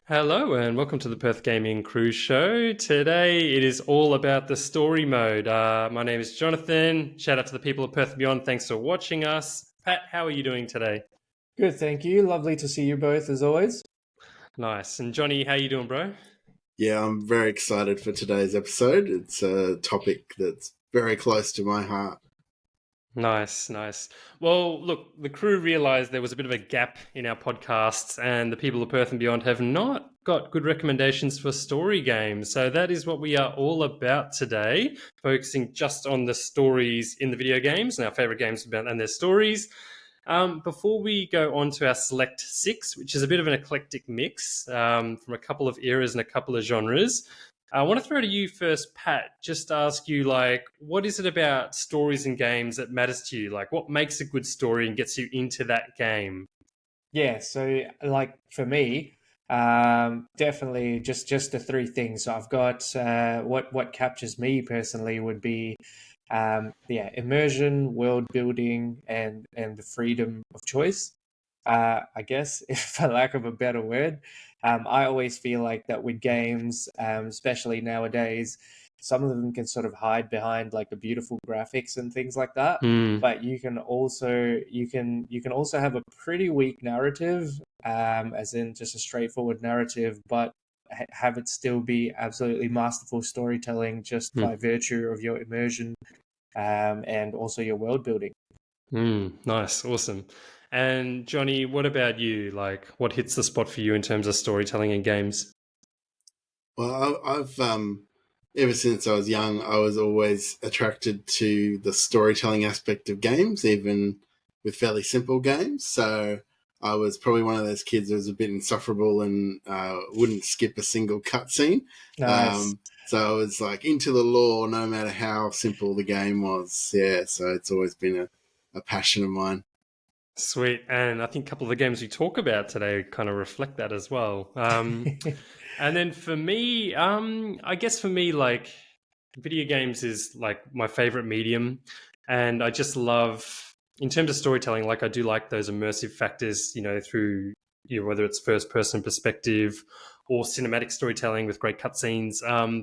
Hello and welcome to the Perth Gaming Cruise Show. Today it is all about the story mode. My name is Jonathan. Shout out to the people of Perth and beyond. Thanks for watching us. Pat, how are you doing today? Good, thank you. Lovely to see you both as always. Nice. And Johnny, how you doing, bro? Yeah, I'm very excited for today's episode. It's a topic that's very close to my heart. Nice, nice. Well, look, the crew realized there was a bit of a gap in our podcasts, and the people of Perth and beyond have not got good recommendations for story games. So that is what we are all about today, focusing just on the stories in the video games and our favorite games about and their stories. Before we go on to our select six, which is a bit of an eclectic mix from a couple of eras and a couple of genres, I want to throw to you first, Pat. Just ask you, what is it about stories and games that matters to you? Like, what makes a good story and gets you into that game? Yeah, so for me, definitely just the three things. So I've got what captures me personally would be immersion, world building, and the freedom of choice. I guess, if for lack of a better word. I always feel like that with games, especially nowadays, some of them can sort of hide behind like the beautiful graphics and things like that. Hmm. But you can also have a pretty weak narrative, as in just a straightforward narrative, but have it still be absolutely masterful storytelling just Hmm. by virtue of your immersion, and also your world building. Nice, awesome. And Johnny, what about you? Like, what hits the spot for you in terms of storytelling in games? Well, I've ever since I was young, I was always attracted to the storytelling aspect of games, even with fairly simple games. So I was probably one of those kids that was a bit insufferable and wouldn't skip a single cutscene. Nice. So I was like into the lore, no matter how simple the game was. Yeah, so it's always been a passion of mine. Sweet. And I think a couple of the games we talk about today kind of reflect that as well. And then for me, I guess for me, like video games is like my favorite medium. And I just love, in terms of storytelling, like I do like those immersive factors, through, whether it's first person perspective or cinematic storytelling with great cutscenes.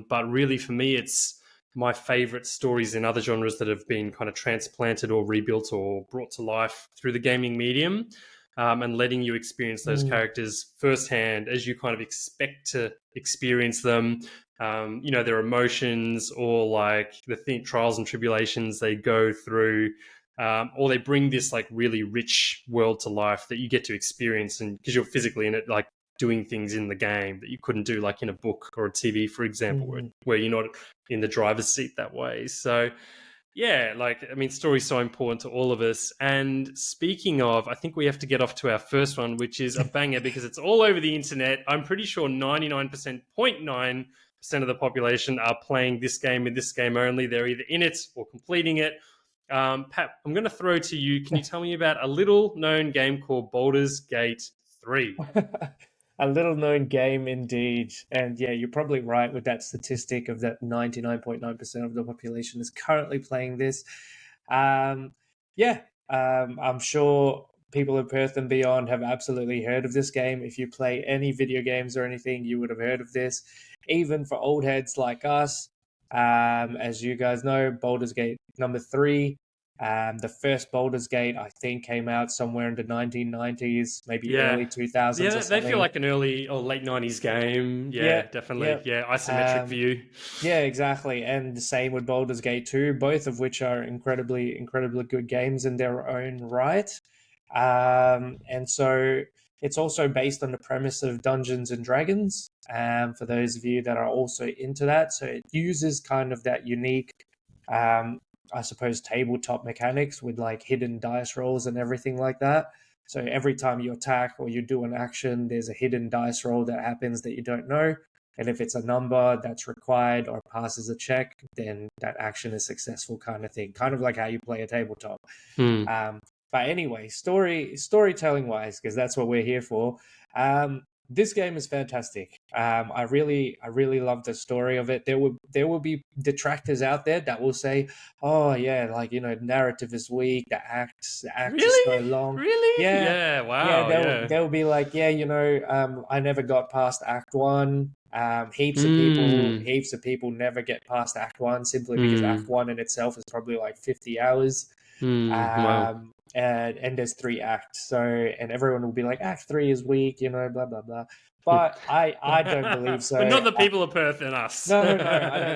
But really for me, it's my favorite stories in other genres that have been kind of transplanted or rebuilt or brought to life through the gaming medium, and letting you experience those Mm, characters firsthand as you kind of expect to experience them. Their emotions or like trials and tribulations they go through. Or they bring this like really rich world to life that you get to experience, and because you're physically in it, like doing things in the game that you couldn't do like in a book or a TV, for example, where, mhm. where you're not in the driver's seat that way. So yeah, like I mean, story's so important to all of us. And speaking of, I think we have to get off to our first one, which is a banger because it's all over the internet. I'm pretty sure 99.9% of the population are playing this game and this game only. They're either in it or completing it. Pat, I'm going to throw to you. Can you tell me about a little known game called Baldur's Gate 3? A little known game indeed. And yeah, you're probably right with that statistic of that 99.9% of the population is currently playing this. Um, yeah, I'm sure people in Perth and beyond have absolutely heard of this game. If you play any video games or anything, you would have heard of this. Even for old heads like us, as you guys know, Baldur's Gate number three. The first Baldur's Gate, I think, came out somewhere in the 1990s, maybe Yeah. early 2000s or Yeah, they feel something. like an early or late 90s game. Yeah, Yeah, definitely. yeah. Yeah, isometric Um, view. yeah, exactly. And the same with Baldur's Gate 2, both of which are incredibly, incredibly good games in their own right. And so it's also based on the premise of Dungeons and Dragons, for those of you that are also into that. So it uses kind of that unique, um, I suppose, tabletop mechanics with like hidden dice rolls and everything like that. So every time you attack or you do an action, there's a hidden dice roll that happens that you don't know. And if it's a number that's required or passes a check, then that action is successful, kind of thing. Kind of like how you play a tabletop. Hmm. But anyway, storytelling wise, because that's what we're here for. Um, this game is fantastic. I really love the story of it. There will be detractors out there that will say, "Oh yeah, like narrative is weak. The acts is so Really? long." Really? Yeah, Yeah. yeah. Wow. They'll Yeah. they'll be like, "Yeah, I never got past Act One." Hmm. Heaps of people never get past Act One simply because Act Hmm. One in itself is probably like 50 hours. Hmm. Wow. And there's 3 acts, so and everyone will be like Act 3 is weak, blah blah blah, but I don't believe But so. not the people of Perth and us. No, no,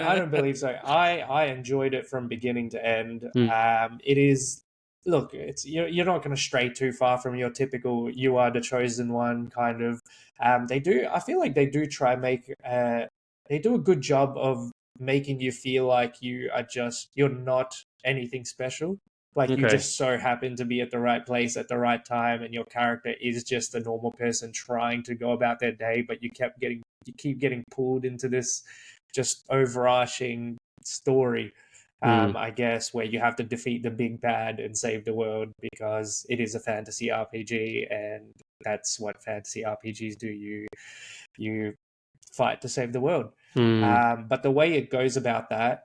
I don't believe so. I enjoyed it from beginning to end. Hmm. It is, look, it's you're not going to stray too far from your typical you are the chosen one kind of. I feel like they do try make they do a good job of making you feel like you're not anything special. Like you Okay. just so happen to be at the right place at the right time, and your character is just a normal person trying to go about their day, but you keep getting pulled into this just overarching story, Hmm. I guess, where you have to defeat the big bad and save the world because it is a fantasy RPG, and that's what fantasy RPGs do. You fight to save the world. Hmm. But the way it goes about that,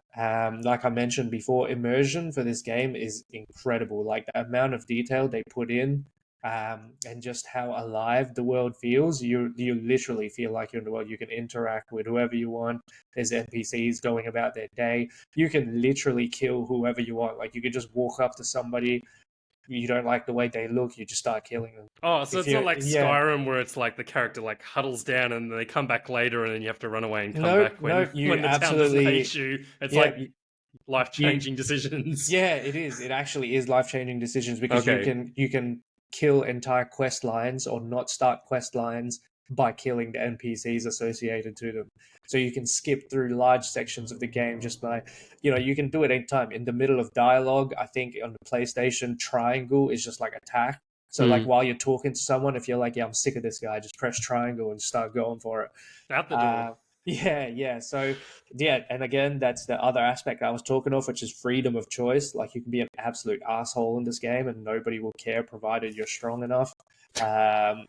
like I mentioned before, immersion for this game is incredible. Like the amount of detail they put in, and just how alive the world feels. You literally feel like you're in the world. You can interact with whoever you want. There's NPCs going about their day. You can literally kill whoever you want. Like you could just walk up to somebody. You don't like the way they look, you just start killing them. Oh, so If it's not you, like yeah, Skyrim where it's like the character like huddles down and they come back later and then you have to run away and come no, back no, when you when the town doesn't hate absolutely, you. It's yeah, like life-changing decisions. yeah, it is. It actually is life-changing decisions because you Okay. can you can kill entire quest lines or not start quest lines by killing the NPCs associated to them. So you can skip through large sections of the game just by, you can do it anytime in the middle of dialogue. I think on the PlayStation, triangle is just like attack. So like Hmm. while you're talking to someone, if you're like, yeah, I'm sick of this guy, just press triangle and start going for it. Out the door. Uh, yeah, yeah. So yeah, and again, that's the other aspect I was talking of, which is freedom of choice. Like you can be an absolute asshole in this game, and nobody will care provided you're strong enough. Um,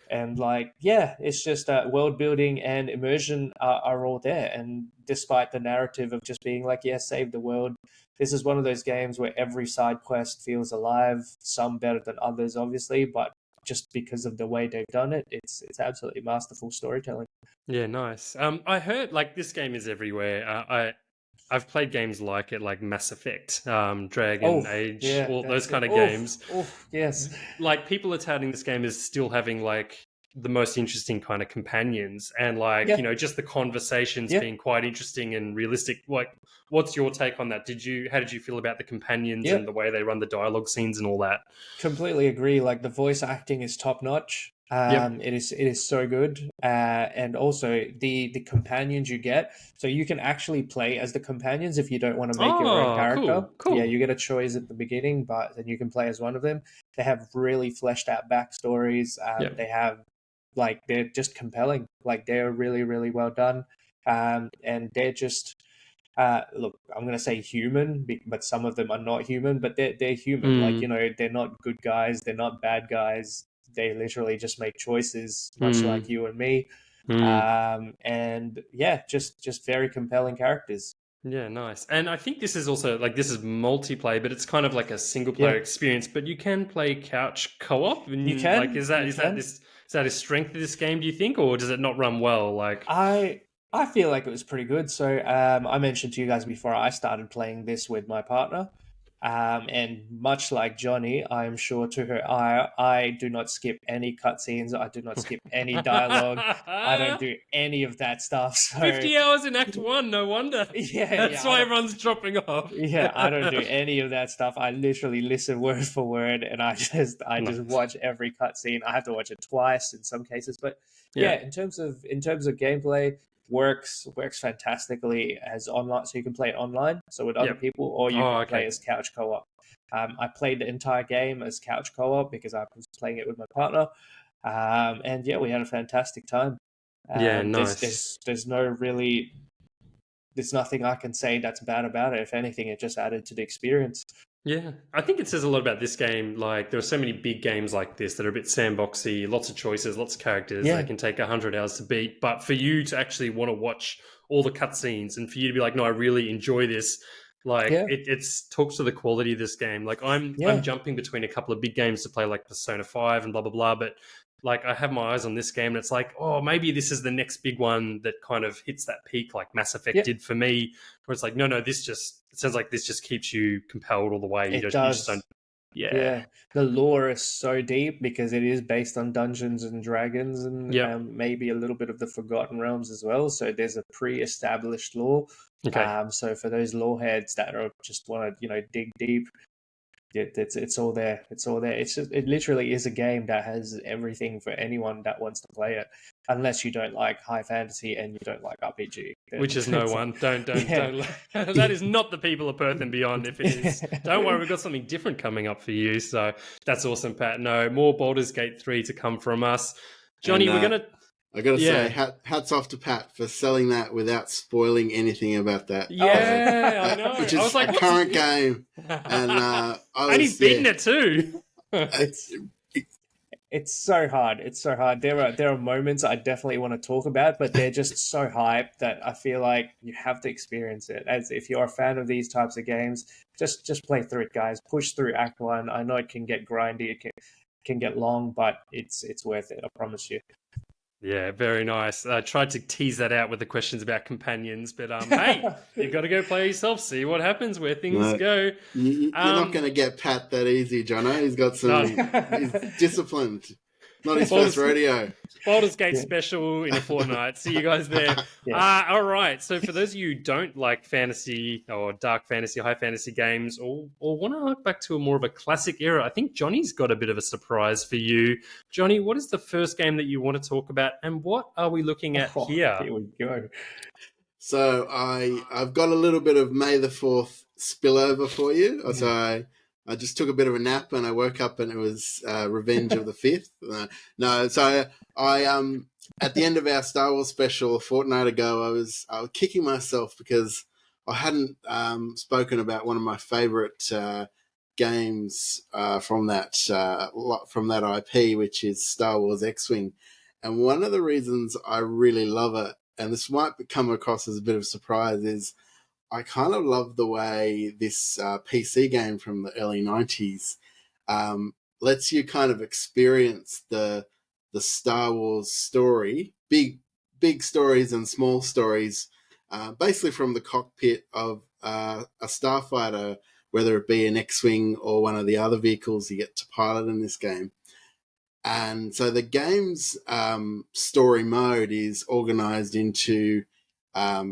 and like, yeah, it's just world building and immersion are all there. And despite the narrative of just being like, yeah, save the world, this is one of those games where every side quest feels alive. Some better than others, obviously, but just because of the way they've done it, it's absolutely masterful storytelling. Yeah, nice. I heard like this game is everywhere. I've played games like it, like Mass Effect, Dragon Oh, Age, yeah, all those that's it. kind of Oh, games. oh, yes. Like people are touting this game as still having like the most interesting kind of companions and like, Yeah, just the conversations yeah, being quite interesting and realistic. Like, what's your take on that? How did you feel about the companions yeah. and the way they run the dialogue scenes and all that? Completely agree. Like the voice acting is top notch. Yep. It is so good. And also the companions you get. So you can actually play as the companions if you don't want to make your own Oh, character. cool, Yeah, cool. you get a choice at the beginning, but then you can play as one of them. They have really fleshed out backstories. Yep. They have they're just compelling. Like they're really, really well done. And they're just look, I'm going to say human, but some of them are not human, but they're human. Like, Mm, they're not good guys, they're not bad guys. They literally just make choices, much like mm, you and me. mm. And yeah, just very compelling characters. Yeah, nice. And I think this is also like this is multiplayer, but it's kind of like a single player Yeah, experience. But you can play couch co-op, you and like, can, you can. is that a strength of this game? Do you think, or does it not run well? Like, I I feel like it was pretty good. So I mentioned to you guys before I started playing this with my partner, and much like Johnny, I am sure to her I do not skip any cutscenes. I do not skip any dialogue. I don't do any of that stuff. So 50 hours in Act One. No wonder. yeah, That's yeah, I why don't. everyone's dropping off. Yeah, I don't do any of that stuff. I literally listen word for word, and I just Nice. watch every cutscene. I have to watch it twice in some cases, but Yeah. yeah, in terms of gameplay, works fantastically as online. So you can play it online, so with other Yep. people, or you Oh, can play okay. as couch co-op. I played the entire game as couch co-op because I was playing it with my partner, and yeah, we had a fantastic time. Yeah, There's nice. there's there's no really there's nothing I can say that's bad about it. If anything, it just added to the experience. Yeah, I think it says a lot about this game. Like, there are so many big games like this that are a bit sandboxy, lots of choices, lots of characters. They Yeah, can take 100 hours to beat. But for you to actually want to watch all the cutscenes and for you to be like, no, I really enjoy this. Like, yeah, it's talks to the quality of this game. Like, I'm yeah. jumping between a couple of big games to play, like Persona 5 and blah blah blah. But like, I have my eyes on this game, and it's like, oh, maybe this is the next big one that kind of hits that peak, like Mass Effect Yeah, did for me. Where it's like, no, it sounds like this just keeps you compelled all the way. it You just don't. does. Yeah. Yeah, the lore is so deep because it is based on Dungeons and Dragons and Yep. maybe a little bit of the Forgotten Realms as well. So there's a pre-established lore. Okay. So for those lore heads that are just want to dig deep, it's all there. It's all there. It literally is a game that has everything for anyone that wants to play it, unless you don't like high fantasy and you don't like RPG. Which is no one. Don't. Yeah. That is not the people of Perth and beyond. If it is, don't worry, we've got something different coming up for you. So that's awesome, Pat. No, more Baldur's Gate 3 to come from us. Johnny, And, we're gonna. I got to Yeah. say, hats off to Pat for selling that without spoiling anything about that. Yeah, I know. Which I is was like, a what's current game. And and he's beaten it too. It's it's so hard. It's so hard. There are moments I definitely want to talk about, but they're just so hyped that I feel like you have to experience it. As if you're a fan of these types of games, just play through it, guys. Push through Act One. I know it can get grindy, can get long, but it's worth it. I promise you. Yeah, very nice. I tried to tease that out with the questions about companions, but hey, you got to go play yourself, see what happens, where things go. You're not going to get Pat that easy, Jono. He's got some. He's disciplined. Not his first rodeo. Baldur's Gate special in a fortnight. See you guys there. Yeah. All right. So for those of you who don't like fantasy or dark fantasy, high fantasy games, or want to look back to a more of a classic era, I think Johnny's got a bit of a surprise for you. Johnny, what is the first game that you want to talk about, and what are we looking at here? Here we go. So I've got a little bit of May the 4th spillover for you. So I just took a bit of a nap and I woke up and it was Revenge of the 5th. No, so I at the end of our Star Wars special a fortnight ago, I was kicking myself because I hadn't spoken about one of my favorite games from that IP, which is Star Wars X-Wing. And one of the reasons I really love it, and this might come across as a bit of a surprise, is I kind of love the way this PC game from the early 90s lets you kind of experience the Star Wars story, big stories and small stories, basically from the cockpit of a starfighter, whether it be an X-Wing or one of the other vehicles you get to pilot in this game. And so the game's story mode is organized into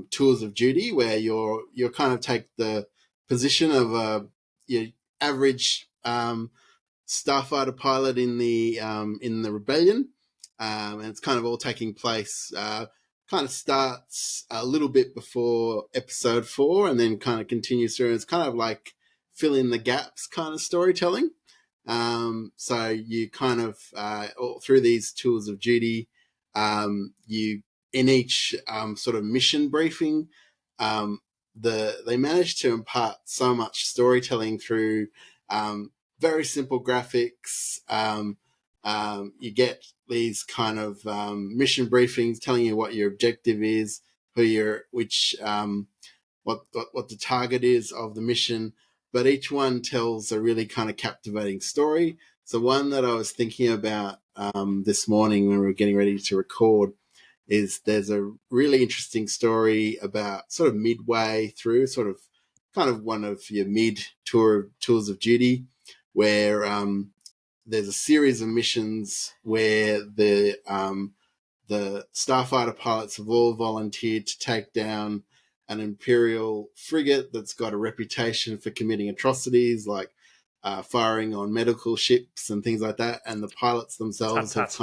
tours of duty, where you're kind of take the position of your average starfighter pilot in the rebellion, and it's kind of all taking place. Kind of starts a little bit before episode 4, and then kind of continues through. It's kind of like fill in the gaps kind of storytelling. So you kind of all through these tours of duty, you in each sort of mission briefing, they managed to impart so much storytelling through very simple graphics. You get these kind of mission briefings telling you what your objective is, what the target is of the mission. But each one tells a really kind of captivating story. So one that I was thinking about this morning when we were getting ready to record is there's a really interesting story about sort of midway through, sort of kind of one of your tours of duty, where there's a series of missions where the starfighter pilots have all volunteered to take down an Imperial frigate that's got a reputation for committing atrocities, like firing on medical ships and things like that. And the pilots themselves have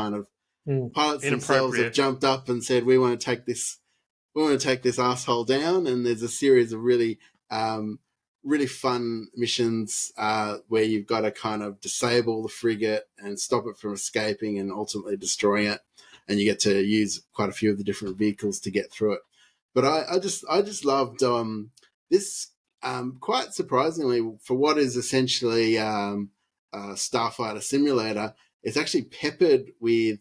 jumped up and said, "We want to take this asshole down." And there's a series of really fun missions where you've got to kind of disable the frigate and stop it from escaping and ultimately destroying it. And you get to use quite a few of the different vehicles to get through it. But I just loved this quite surprisingly, for what is essentially a starfighter simulator, it's actually peppered with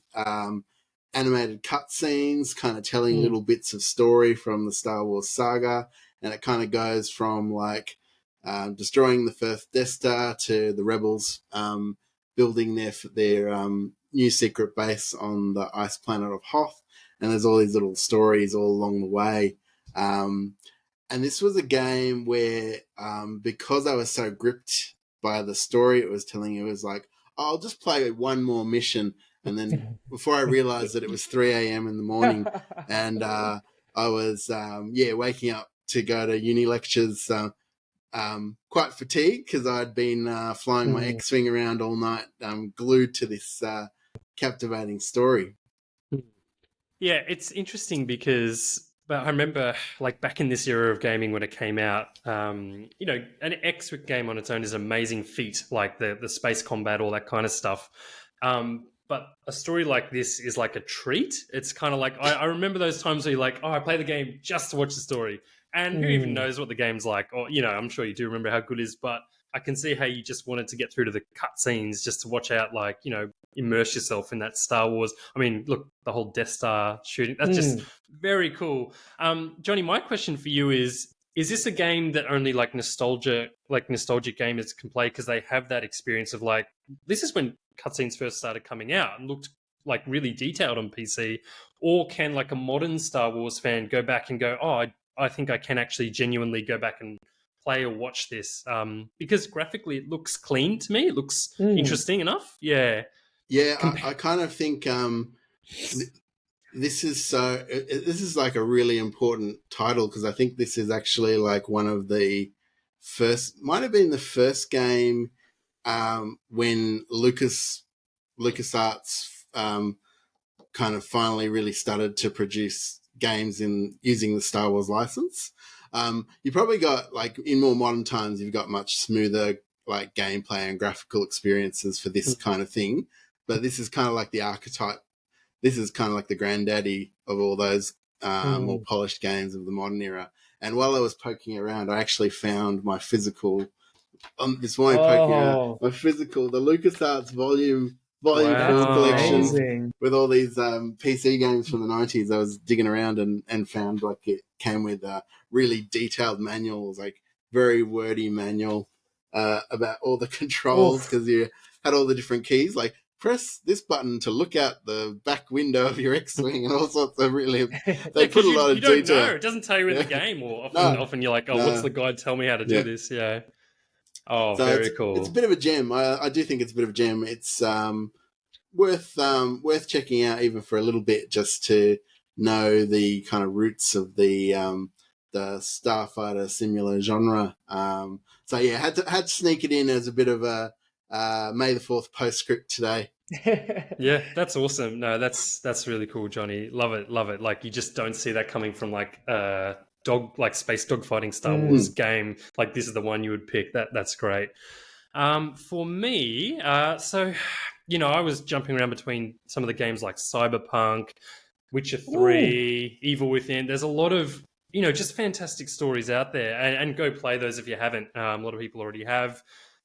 animated cutscenes, kind of telling little bits of story from the Star Wars saga, and it kind of goes from like destroying the first Death Star to the rebels building their new secret base on the ice planet of Hoth, and there's all these little stories all along the way. And this was a game where, because I was so gripped by the story it was telling, it was like, oh, I'll just play one more mission. And then before I realized that it was 3 a.m. in the morning, and I was, waking up to go to uni lectures, quite fatigued because I'd been flying my X-Wing around all night, glued to this captivating story. Yeah, it's interesting because I remember like back in this era of gaming when it came out, an X-Wing game on its own is an amazing feat, like the space combat, all that kind of stuff. But a story like this is like a treat. It's kind of like, I remember those times where you're like, oh, I play the game just to watch the story. And who even knows what the game's like? Or, I'm sure you do remember how good it is, but I can see how you just wanted to get through to the cutscenes just to watch out, like, immerse yourself in that Star Wars. I mean, look, the whole Death Star shooting, that's just very cool. Johnny, my question for you is this a game that only like nostalgic gamers can play because they have that experience of like, this is when cutscenes first started coming out and looked like really detailed on PC? Or can like a modern Star Wars fan go back and go, oh, I think I can actually genuinely go back and play or watch this, because graphically it looks clean to me. It looks interesting enough. Yeah. Yeah, I kind of think this is like a really important title because I think this is actually like one of the might have been the first game when LucasArts kind of finally really started to produce games in using the Star Wars license. You probably got, like, in more modern times, you've got much smoother like gameplay and graphical experiences for this kind of thing, but this is kind of like the archetype. This is kind of like the granddaddy of all those more polished games of the modern era. And while I was poking around, I actually found my physical this morning, poking around my physical, the LucasArts Volume 4 collection amazing. with all these PC games from the 90s. I was digging around and found like it came with really detailed manuals, like very wordy manual about all the controls because you had all the different keys, like press this button to look out the back window of your X-Wing and all sorts of really... They put a lot of detail. Don't know. It doesn't tell you in the game, or often you're like, what's the guide tell me how to do this? Yeah. Oh, so very cool. It's a bit of a gem. I do think it's a bit of a gem. It's worth checking out even for a little bit just to know the kind of roots of the Starfighter similar genre. So yeah, had to sneak it in as a bit of a May the 4th postscript today. Yeah, that's awesome. No, that's really cool, Johnny. Love it. Like, you just don't see that coming from like space dogfighting Star Wars game. Like, this is the one you would pick. That's great. For me, so I was jumping around between some of the games like Cyberpunk, Witcher 3, Evil Within. There's a lot of just fantastic stories out there, and go play those if you haven't. A lot of people already have.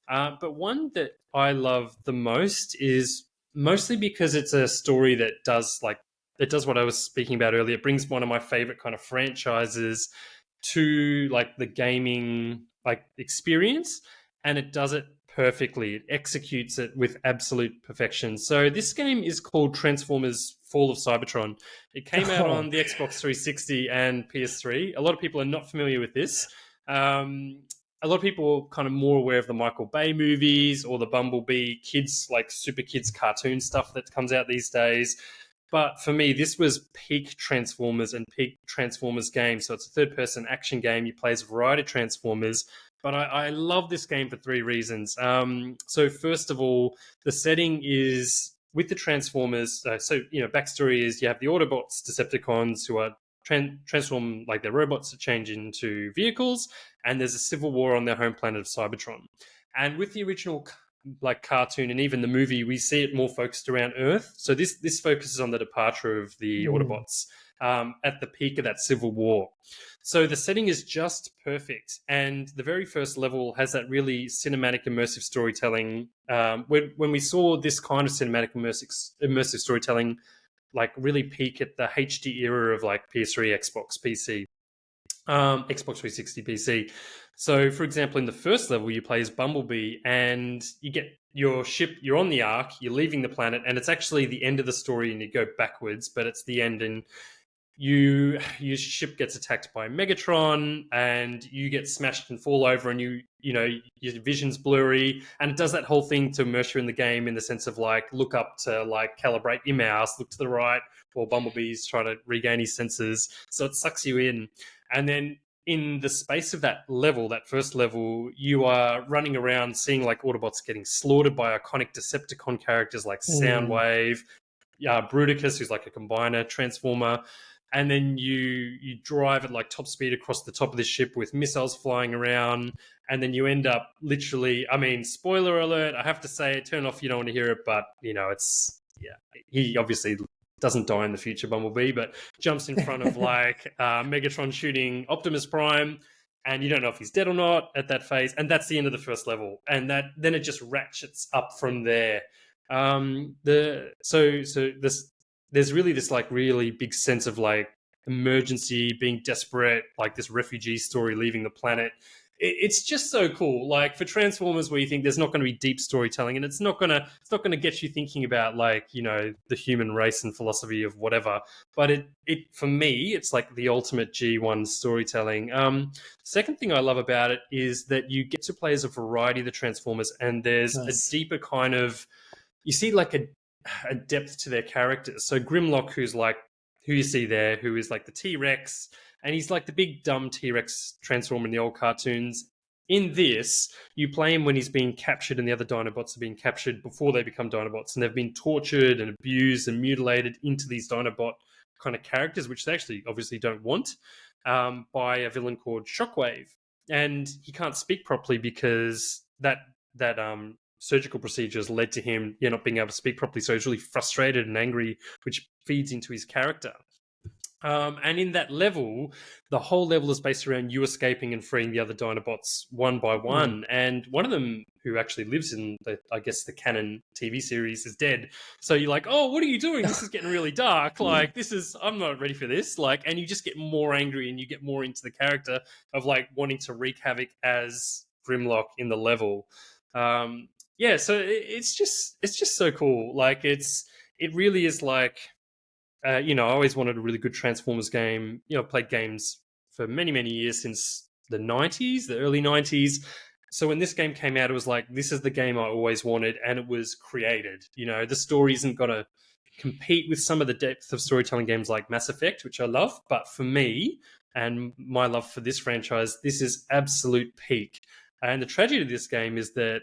But one that I love the most is mostly because it's a story that does what I was speaking about earlier. It brings one of my favorite kind of franchises to like the gaming like experience, and it does it perfectly. It executes it with absolute perfection. So this game is called Transformers Fall of Cybertron. It came out on the Xbox 360 and PS3. A lot of people are not familiar with this. A lot of people are kind of more aware of the Michael Bay movies or the Bumblebee kids, like super kids cartoon stuff that comes out these days. But for me, this was peak Transformers and peak Transformers game. So it's a third-person action game. You play as a variety of Transformers. But I love this game for three reasons. So first of all, the setting is with the Transformers. Backstory is you have the Autobots, Decepticons, who are transform like their robots to change into vehicles, and there's a civil war on their home planet of Cybertron. And with the original like cartoon and even the movie, we see it more focused around Earth. So this focuses on the departure of the Autobots at the peak of that civil war. So the setting is just perfect, and the very first level has that really cinematic, immersive storytelling. When we saw this kind of cinematic, immersive storytelling, like really peak at the HD era of like PS3, Xbox, PC, Xbox 360, PC. So, for example, in the first level, you play as Bumblebee, and you get your ship. You're on the Ark. You're leaving the planet, and it's actually the end of the story, and you go backwards, but it's the end, and your ship gets attacked by Megatron, and you get smashed and fall over, and you know your vision's blurry, and it does that whole thing to immerse you in the game in the sense of like look up to like calibrate your mouse, look to the right while Bumblebee's trying to regain his senses, so it sucks you in. And then in the space of that level, that first level, you are running around seeing like Autobots getting slaughtered by iconic Decepticon characters like Soundwave, Bruticus, who's like a combiner, Transformer. And then you drive at like top speed across the top of the ship with missiles flying around. And then you end up literally, I mean, spoiler alert, I have to say it, turn off if you don't want to hear it, but, you know, it's, yeah, he obviously doesn't die in the future, Bumblebee, but jumps in front of like Megatron shooting Optimus Prime, and you don't know if he's dead or not at that phase, and that's the end of the first level, and then it just ratchets up from there. There's really this like really big sense of like emergency, being desperate, like this refugee story leaving the planet. It's just so cool. Like for Transformers, where you think there's not going to be deep storytelling, and it's not gonna get you thinking about like, you know, the human race and philosophy of whatever. But it for me, it's like the ultimate G1 storytelling. Second thing I love about it is that you get to play as a variety of the Transformers, and there's a deeper kind of, you see like a depth to their characters. So Grimlock, who you see there, who is like the T-Rex, and he's like the big dumb T-Rex Transformer in the old cartoons. In this, you play him when he's being captured and the other Dinobots are being captured before they become Dinobots, and they've been tortured and abused and mutilated into these Dinobot kind of characters, which they actually obviously don't want, by a villain called Shockwave. And he can't speak properly because that surgical procedures led to him not being able to speak properly. So he's really frustrated and angry, which feeds into his character. And in that level, the whole level is based around you escaping and freeing the other Dinobots one by one. And one of them, who actually lives in the canon TV series, is dead. So you're like, oh, what are you doing? This is getting really dark. Like, I'm not ready for this. Like, and you just get more angry and you get more into the character of like wanting to wreak havoc as Grimlock in the level. Yeah, so it's just so cool. Like it really is like, I always wanted a really good Transformers game. I've played games for many, many years since the 90s, the early 90s. So when this game came out, it was like, this is the game I always wanted, and it was created. The story isn't going to compete with some of the depth of storytelling games like Mass Effect, which I love. But for me and my love for this franchise, this is absolute peak. And the tragedy of this game is that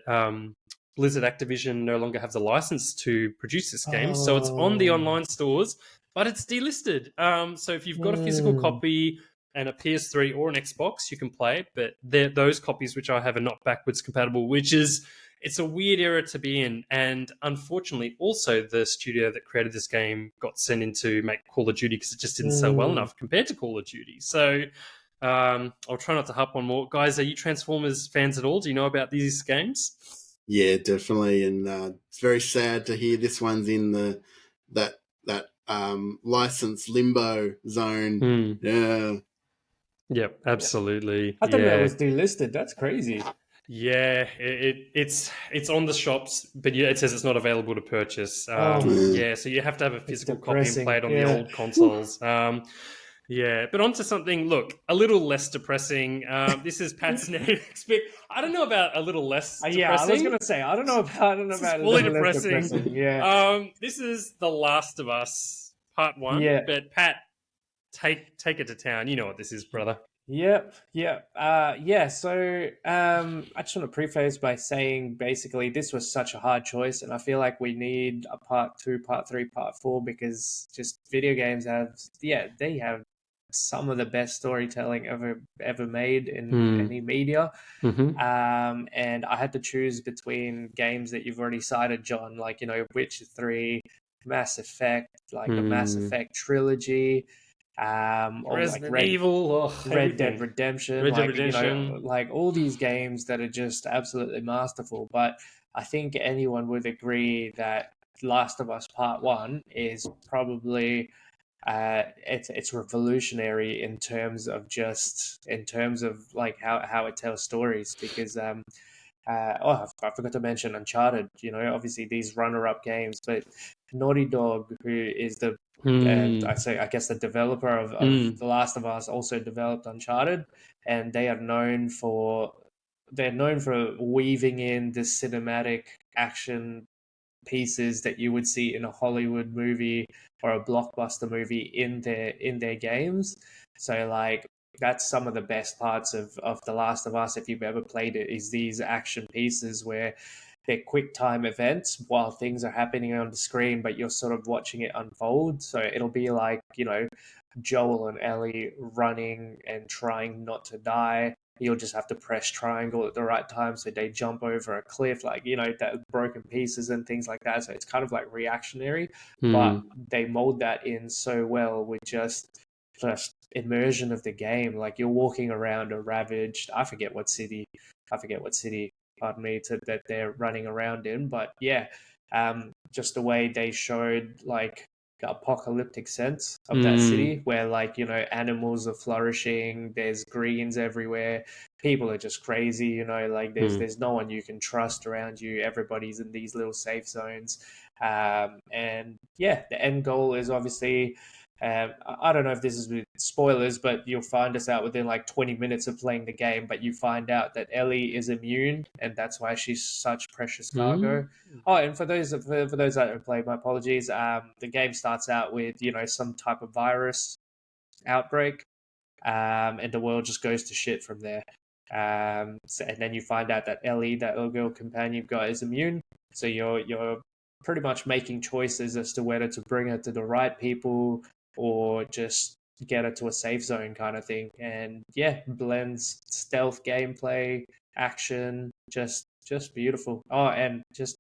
Blizzard Activision no longer has a license to produce this game. So it's on the online stores, but it's delisted. So if you've got a physical copy and a PS3 or an Xbox, you can play it. But those copies which I have are not backwards compatible, it's a weird era to be in. And unfortunately, also the studio that created this game got sent in to make Call of Duty because it just didn't sell well enough compared to Call of Duty. So I'll try not to harp on more. Guys, are you Transformers fans at all? Do you know about these games? Yeah, definitely. And it's very sad to hear this one's in that license limbo zone. Yeah. Yep, absolutely. I thought that was delisted. That's crazy. Yeah, it's on the shops, but it says it's not available to purchase. Yeah, so you have to have a physical copy and play it on the old consoles. Yeah, but onto something, look, a little less depressing. This is Pat's next pick. I don't know about a little less depressing. Yeah, I was going to say, I don't know about fully depressing. Less depressing. Yeah. This is The Last of Us Part 1. Yeah. But Pat, take it to town. You know what this is, brother. Yep. So I just want to preface by saying basically this was such a hard choice, and I feel like we need a part 2, part 3, part 4, because just video games have some of the best storytelling ever made in any media. Mm-hmm. And I had to choose between games that you've already cited, John, like, Witcher 3, Mass Effect, like the Mass Effect trilogy, or like Resident Evil, Red Dead everything. Redemption, Red Dead like, Redemption. like all these games that are just absolutely masterful. But I think anyone would agree that Last of Us Part 1 is probably it's revolutionary in terms of like how it tells stories, because I forgot to mention Uncharted. Obviously these runner-up games, but Naughty Dog, who is I guess the developer of The Last of Us, also developed Uncharted, and they're known for weaving in the cinematic action pieces that you would see in a Hollywood movie or a blockbuster movie in their games. So like that's some of the best parts of The Last of Us, if you've ever played it, is these action pieces where they're quick time events while things are happening on the screen, but you're sort of watching it unfold. So it'll be like, Joel and Ellie running and trying not to die. You'll just have to press triangle at the right time so they jump over a cliff, like, that broken pieces and things like that. So it's kind of like reactionary, but they mold that in so well with just immersion of the game. Like you're walking around a ravaged, I forget what city, pardon me, that they're running around in, but yeah, just the way they showed like apocalyptic sense of that city, where like animals are flourishing, there's greens everywhere, people are just crazy, like there's no one you can trust around you, everybody's in these little safe zones. And yeah, the end goal is obviously, I don't know if this is with spoilers, but you'll find us out within like 20 minutes of playing the game, but you find out that Ellie is immune, and that's why she's such precious cargo. Oh, and for those that haven't played, my apologies. The game starts out with some type of virus outbreak, and the world just goes to shit from there. And then you find out that Ellie, that little girl companion you've got, is immune. So you're pretty much making choices as to whether to bring her to the right people or just get her to a safe zone kind of thing. And yeah, blends stealth gameplay, action, just beautiful. Oh, and just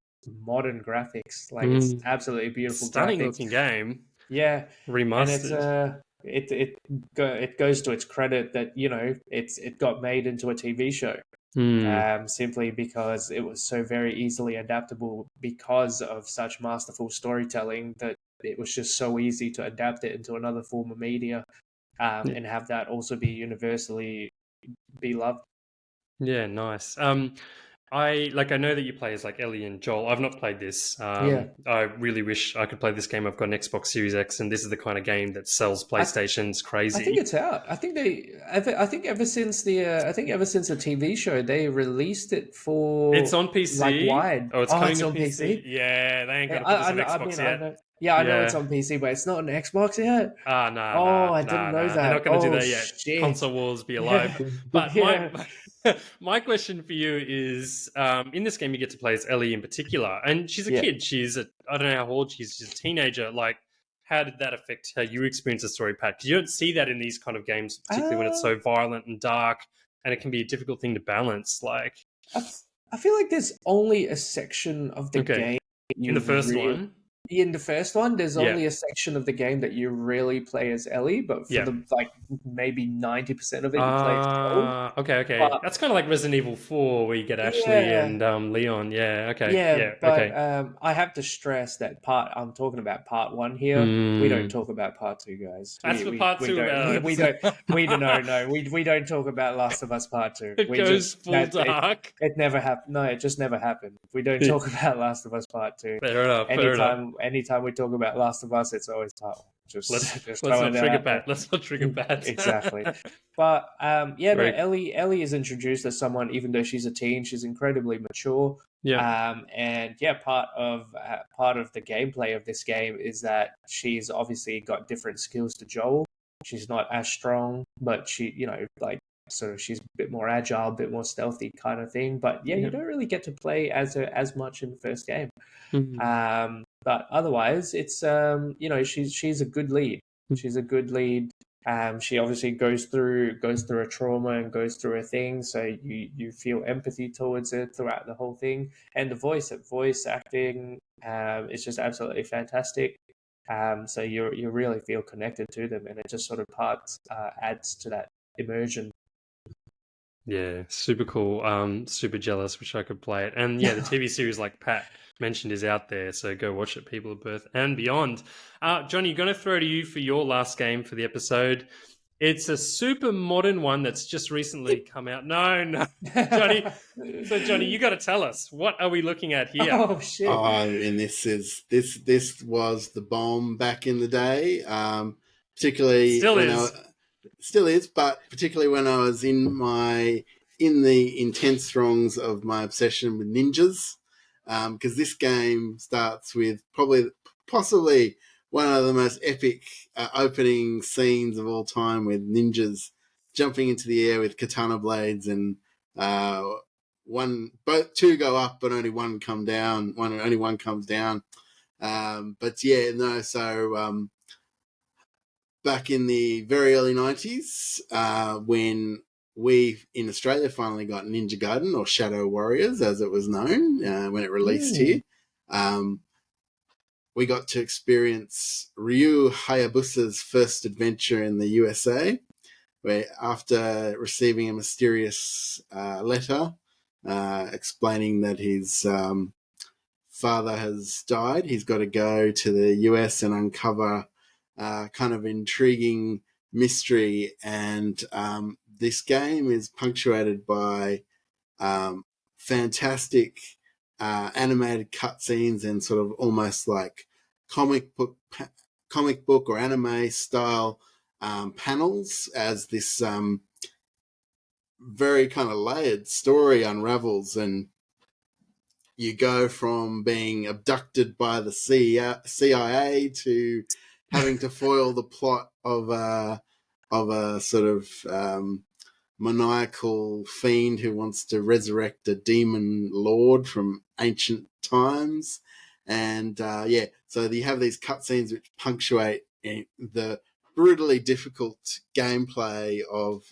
modern graphics. Like it's absolutely beautiful Stunning graphics. looking game. Yeah, Remastered. and it goes to its credit that it got made into a TV show. Simply because it was so very easily adaptable because of such masterful storytelling, that it was just so easy to adapt it into another form of media, and have that also be universally beloved. Yeah, nice. I know that you play as like Ellie and Joel. I've not played this. Yeah. I really wish I could play this game. I've got an Xbox Series X, and this is the kind of game that sells PlayStations crazy. I think it's out. I think ever since the TV show, they released it for. It's on PC. Like wide. Oh, it's coming it's on on PC. Yeah, they ain't got to put this on Xbox yet. I know it's on PC, but it's not on Xbox yet. I didn't know that. They're not going to do that yet. Shit. Console wars be alive. But my question for you is, in this game you get to play as Ellie in particular, and she's a kid. I don't know how old she's a teenager. Like, how did that affect how you experience the story, Pat? Because you don't see that in these kind of games, particularly when it's so violent and dark, and it can be a difficult thing to balance. Like, I feel like there's only a section of the game in the first one. In the first one, there's only a section of the game that you really play as Ellie, but for the maybe 90% of it, you play as Joel. Okay. But that's kind of like Resident Evil 4, where you get Ashley and Leon. Yeah, okay. I have to stress that I'm talking about part 1 here. We don't talk about part 2, guys. That's for part 2. We don't talk about Last of Us part 2. It goes full dark. It never happened. No, it just never happened. We don't talk about Last of Us part 2. Fair enough. Anytime we talk about Last of Us, it's always part 1. Let's not trigger bad. Let's not trigger bad. Exactly. But Ellie is introduced as someone, even though she's a teen, she's incredibly mature. Part of the gameplay of this game is that she's obviously got different skills to Joel. She's not as strong, but she, sort of, she's a bit more agile, a bit more stealthy kind of thing. But you don't really get to play as her as much in the first game. But otherwise, it's she's a good lead. She's a good lead. She obviously goes through a trauma and goes through a thing, so you feel empathy towards it throughout the whole thing. And the voice acting is just absolutely fantastic. So you really feel connected to them, and it just sort of adds to that immersion. Yeah, super cool. Super jealous. Wish I could play it. And yeah, the TV series, like Pat mentioned, is out there. So go watch it, People of Perth and beyond. Johnny, going to throw to you for your last game for the episode. It's a super modern one that's just recently come out. No, Johnny. So Johnny, you got to tell us, what are we looking at here? Oh shit! And this was the bomb back in the day. Particularly Still when is. still is, but particularly when I was in the intense throngs of my obsession with ninjas, because this game starts with possibly one of the most epic opening scenes of all time, with ninjas jumping into the air with katana blades, and two go up, but only one come down. Only one comes down. But yeah, no. So back in the very early 90s, when we in Australia finally got Ninja Gaiden, or Shadow Warriors as it was known, when it released here, we got to experience Ryu Hayabusa's first adventure in the USA, where after receiving a mysterious letter explaining that his father has died, he's got to go to the US and uncover kind of intriguing mystery. And this game is punctuated by fantastic animated cutscenes and sort of almost like comic book or anime style panels, as this very kind of layered story unravels, and you go from being abducted by the CIA to having to foil the plot of a sort of maniacal fiend who wants to resurrect a demon lord from ancient times. And so you have these cutscenes which punctuate the brutally difficult gameplay of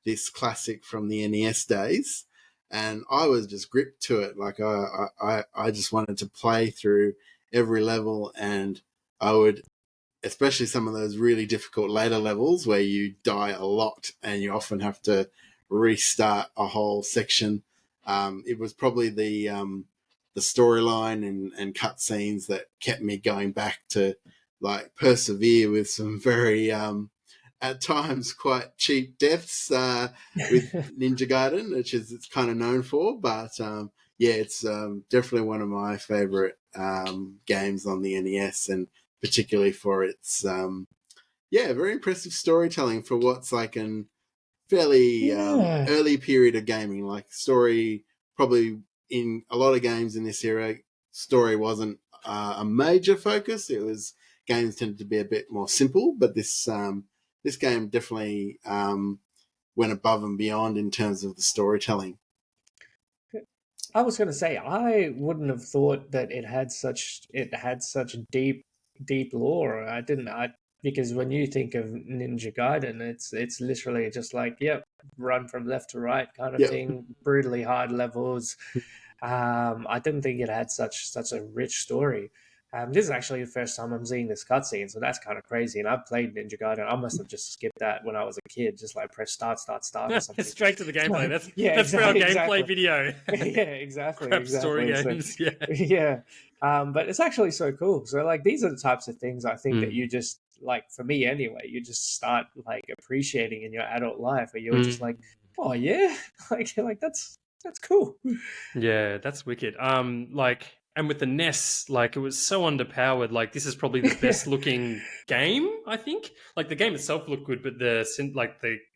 this classic from the NES days. And I was just gripped to it. Like I just wanted to play through every level, and I would, especially some of those really difficult later levels where you die a lot and you often have to restart a whole section. It was probably the storyline and cutscenes that kept me going back to like persevere with some very at times quite cheap deaths with Ninja Gaiden, which is it's kind of known for. But it's definitely one of my favorite games on the NES, and particularly for its very impressive storytelling for what's like an fairly early period of gaming. Like story, probably in a lot of games in this era, story wasn't a major focus. It was, games tended to be a bit more simple, but this game definitely went above and beyond in terms of the storytelling. I was going to say, I wouldn't have thought that it had such deep lore. I didn't. Because when you think of Ninja Gaiden, it's literally just like, run from left to right kind of thing, brutally hard levels. I didn't think it had such a rich story. This is actually the first time I'm seeing this cutscene, so that's kind of crazy. And I've played Ninja Gaiden. I must have just skipped that when I was a kid, just like press start or something. Straight to the gameplay. That's exactly, for our gameplay video. exactly. Crap story games. But it's actually so cool. So like these are the types of things I think that you just, like, for me anyway, you just start like appreciating in your adult life, where you're just like, oh yeah, like that's cool. Yeah, that's wicked. And with the NES, like, it was so underpowered. Like, this is probably the best looking game, I think. Like, the game itself looked good, but the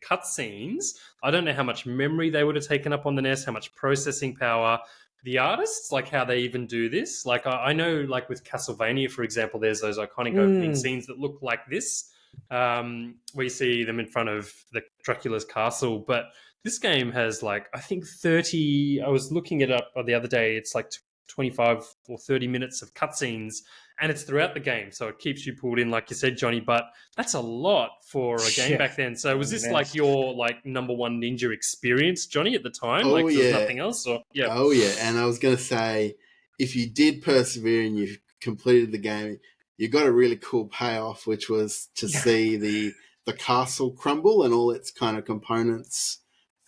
cutscenes, I don't know how much memory they would have taken up on the NES, how much processing power. The artists, like how they even do this. Like, I know, like with Castlevania, for example, there's those iconic opening scenes that look like this, where you see them in front of the Dracula's castle. But this game has, like, I think 30, I was looking it up the other day, it's like 25 or 30 minutes of cutscenes, and it's throughout the game, so it keeps you pulled in, like you said, Johnny. But that's a lot for a game back then. So was this like your like number one Ninja experience, Johnny, at the time? Oh, Like there's yeah. nothing else, or yeah. Oh yeah, and I was going to say, if you did persevere and you completed the game, you got a really cool payoff, which was to see the castle crumble and all its kind of components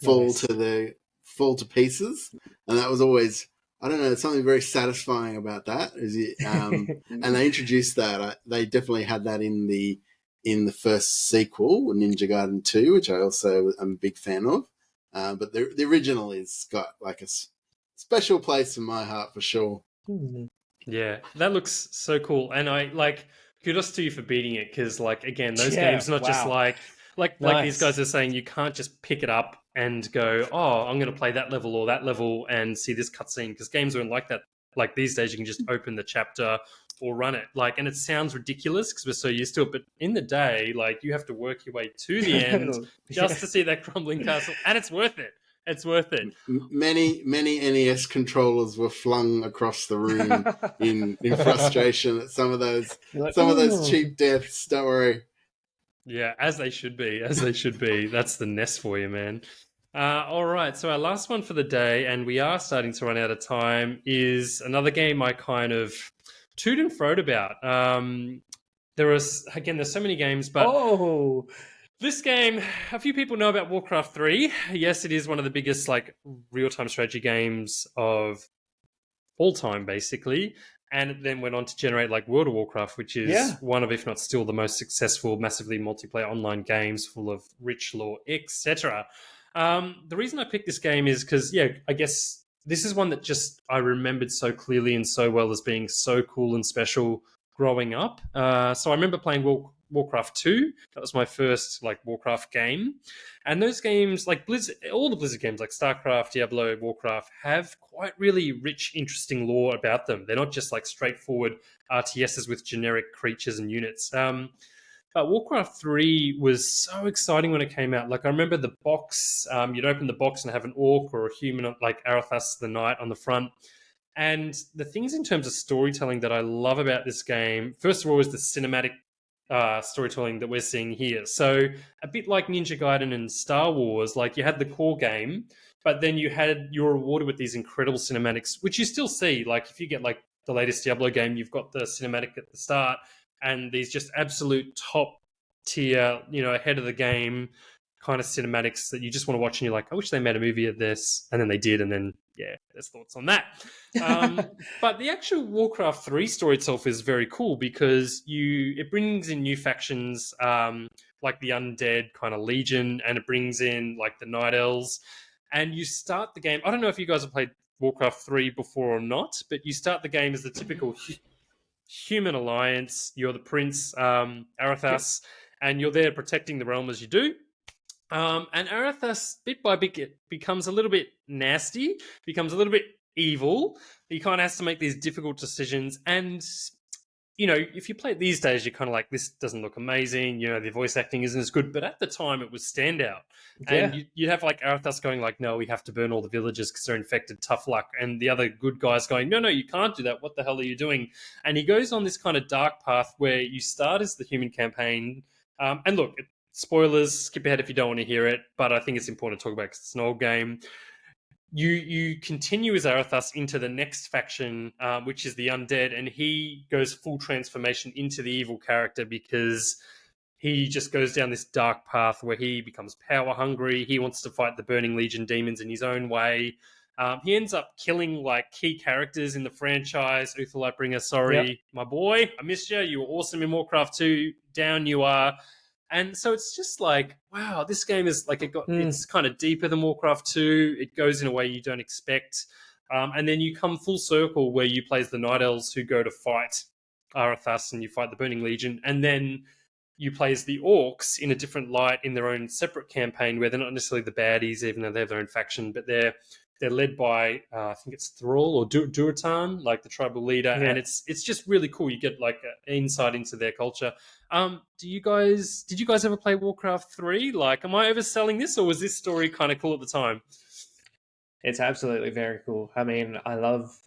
fall to pieces, and that was always, I don't know, something very satisfying about that. And they introduced that. They definitely had that in the first sequel, Ninja Gaiden 2, which I also am a big fan of. But the original has got like a special place in my heart for sure. Yeah, that looks so cool, and I like kudos to you for beating it, because like again, those games not just like these guys are saying, you can't just pick it up and go, oh, I'm going to play that level or that level and see this cutscene, because games aren't like that. Like these days, you can just open the chapter or run it, like, and it sounds ridiculous because we're so used to it, but in the day, like, you have to work your way to the end just to see that crumbling castle, and it's worth it. It's worth it. Many NES controllers were flung across the room in frustration at some of those cheap deaths. Don't worry. Yeah, as they should be. As they should be. That's the NES for you, man. All right, so our last one for the day, and we are starting to run out of time, is another game I kind of toot and froed about. There's so many games, but this game, a few people know about Warcraft 3. Yes, it is one of the biggest like real-time strategy games of all time, basically. And it then went on to generate like World of Warcraft, which is one of, if not still, the most successful, massively multiplayer online games full of rich lore, etc. The reason I picked this game is because, I guess this is one that just I remembered so clearly and so well as being so cool and special growing up. So I remember playing Warcraft 2. That was my first like Warcraft game. And those games, like Blizzard, all the Blizzard games like StarCraft, Diablo, Warcraft, have quite really rich, interesting lore about them. They're not just like straightforward RTSs with generic creatures and units. But Warcraft 3 was so exciting when it came out. Like, I remember the box, you'd open the box and have an orc or a human like Arathas the Knight on the front. And the things in terms of storytelling that I love about this game, first of all, is the cinematic storytelling that we're seeing here. So a bit like Ninja Gaiden and Star Wars, like you had the core game, but then you were rewarded with these incredible cinematics, which you still see. Like if you get like the latest Diablo game, you've got the cinematic at the start and these just absolute top tier, ahead of the game kind of cinematics that you just want to watch and you're like, I wish they made a movie of this. And then they did. And then, there's thoughts on that. But the actual Warcraft 3 story itself is very cool because it brings in new factions like the Undead kind of Legion, and it brings in like the Night Elves. And you start the game, I don't know if you guys have played Warcraft 3 before or not, but you start the game as the typical human alliance. You're the prince, Arathas, and you're there protecting the realm as you do. And Arathas, bit by bit, becomes a little bit nasty, becomes a little bit evil. He kind of has to make these difficult decisions. And, if you play it these days, you're kind of like, this doesn't look amazing. The voice acting isn't as good. But at the time, it was standout. Yeah. And you'd have like Arathas going like, no, we have to burn all the villages because they're infected. Tough luck. And the other good guys going, no, you can't do that. What the hell are you doing? And he goes on this kind of dark path where you start as the human campaign. And look, spoilers, skip ahead if you don't want to hear it, but I think it's important to talk about because it's an old game. You continue as Arathas into the next faction, which is the Undead, and he goes full transformation into the evil character because he just goes down this dark path where he becomes power hungry. He wants to fight the Burning Legion demons in his own way. He ends up killing like key characters in the franchise. Uther Lightbringer, sorry, my boy, I missed you. You were awesome in Warcraft 2. Down you are. And so it's just like, wow, this game is like, it's kind of deeper than Warcraft 2. It goes in a way you don't expect. And then you come full circle where you play as the Night Elves who go to fight Arathas and you fight the Burning Legion. And then you play as the Orcs in a different light in their own separate campaign where they're not necessarily the baddies, even though they have their own faction, but they're led by, I think it's Thrall or Durotan, like the tribal leader. Yeah. And it's just really cool. You get like an insight into their culture. Did you guys ever play Warcraft 3? Like, am I overselling this or was this story kind of cool at the time? It's absolutely very cool. I mean, I love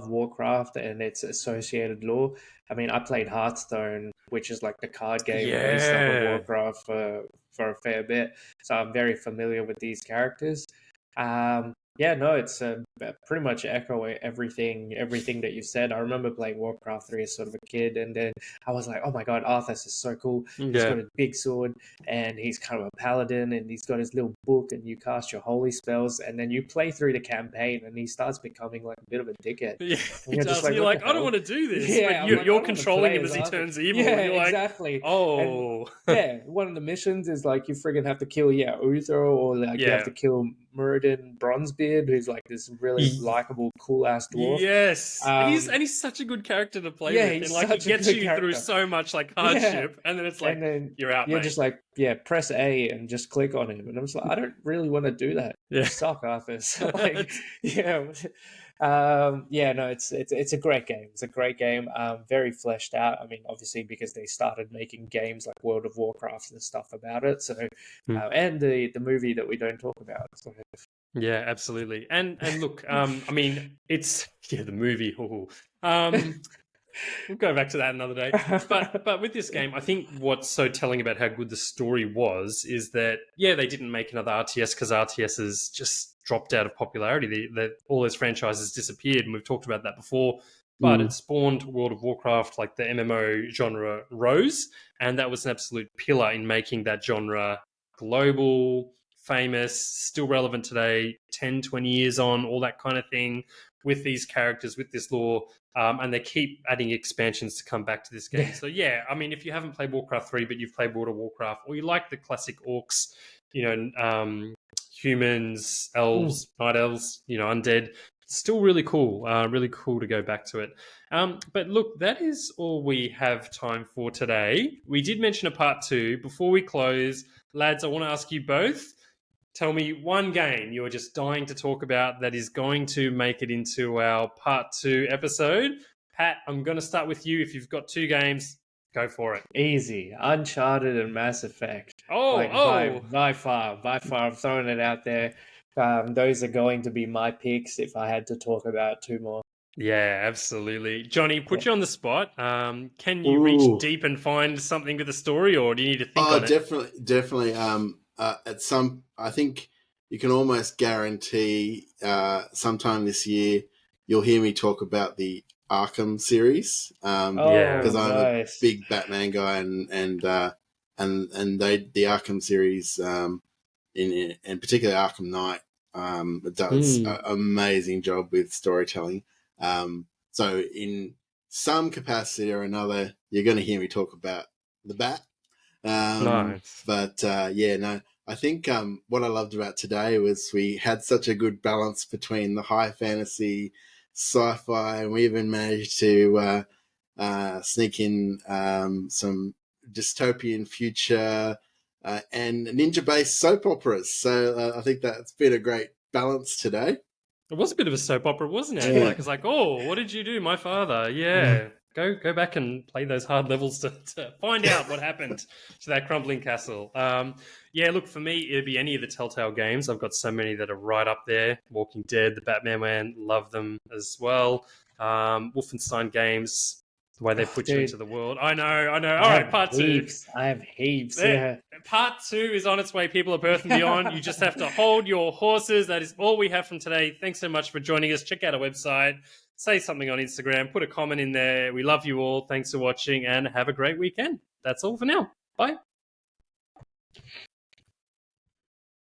Warcraft and its associated lore. I mean, I played Hearthstone, which is like the card game based off of Yeah. Warcraft for a fair bit. So I'm very familiar with these characters. Yeah, no, it's pretty much echo everything that you said. I remember playing Warcraft 3 as sort of a kid, and then I was like, oh my god, Arthas is so cool. He's Yeah. got a big sword, and he's kind of a paladin, and he's got his little book, and you cast your holy spells, and then you play through the campaign, and he starts becoming like a bit of a dickhead. Yeah, And he you're just does. And like, you're what the like, I don't hell? want to do this. But Yeah, I'm like, I you're don't want to controlling play him as as he Arthas. turns evil. Yeah, And you're like, exactly. And oh. yeah, one of the missions is like you friggin' have to kill Uther, or like you have Yeah. to kill Muradin Bronzebeard, who's like this really Ye- likable, cool ass dwarf. Yes. Um, He's such a good character to play yeah, with. And he's like he such a gets good you through character. so much like Yeah, hardship. And then it's like, and then you're out, you're mate. just like, yeah, press A and just click on him, and I'm just like, I don't really want to do that. You Yeah. suck, Arthur. So, like, It's- yeah, yeah, no, it's a great game. It's a great game. Very fleshed out. I mean, obviously because they started making games like World of Warcraft and stuff about it. So, Hmm. and the movie that we don't talk about. So, Yeah, absolutely. And look, I mean, it's the movie. We'll go back to that another day. But with this game, I think what's so telling about how good the story was is that they didn't make another RTS because RTSs just dropped out of popularity. All those franchises disappeared, and we've talked about that before. But it spawned World of Warcraft, like the MMO genre rose, and that was an absolute pillar in making that genre global, famous, still relevant today, 10, 20 years on, all that kind of thing, with these characters, with this lore. And they keep adding expansions to come back to this game. Yeah. So yeah, I mean, if you haven't played Warcraft 3, but you've played World of Warcraft, or you like the classic orcs, humans, elves, night elves, undead, still really cool. Really cool to go back to it. But look, that is all we have time for today. We did mention a part 2. Before we close, lads, I want to ask you both, tell me one game you're just dying to talk about that is going to make it into our part 2 episode. Pat, I'm going to start with you. If you've got 2 games, go for it. easy, Uncharted and Mass Effect. Like Oh, by far, I'm throwing it out there. Those are going to be my picks if I had to talk about two more. yeah, absolutely. Johnny, put you on the spot. Can you reach Ooh. deep and find something with a story, or do you need to think on it? Definitely. I think you can almost guarantee sometime this year you'll hear me talk about the Arkham series. Yeah. Because I'm nice. a big Batman guy, and the Arkham series, in particular Arkham Knight, does an amazing job with storytelling. So in some capacity or another, you're going to hear me talk about the Bat. Nice. But I think what I loved about today was we had such a good balance between the high fantasy, sci-fi, and we even managed to sneak in some dystopian future and ninja-based soap operas. So I think that's been a great balance today. It was a bit of a soap opera, wasn't it? Yeah. Like, it's like, oh, what did you do, my father? Yeah. Go back and play those hard levels to find out what happened to that crumbling castle. Yeah, look, for me, it'd be any of the Telltale games. I've got so many that are right up there. Walking Dead, the Batman one, love them as well. Wolfenstein games, the way they put you Dude. into the world. I know. All right, part 2. I have heaps. There. Yeah. Part 2 is on its way, People of Perth and beyond. You just have to hold your horses. That is all we have from today. Thanks so much for joining us. Check out our website. Say something on Instagram. Put a comment in there. We love you all. Thanks for watching and have a great weekend. That's all for now. Bye.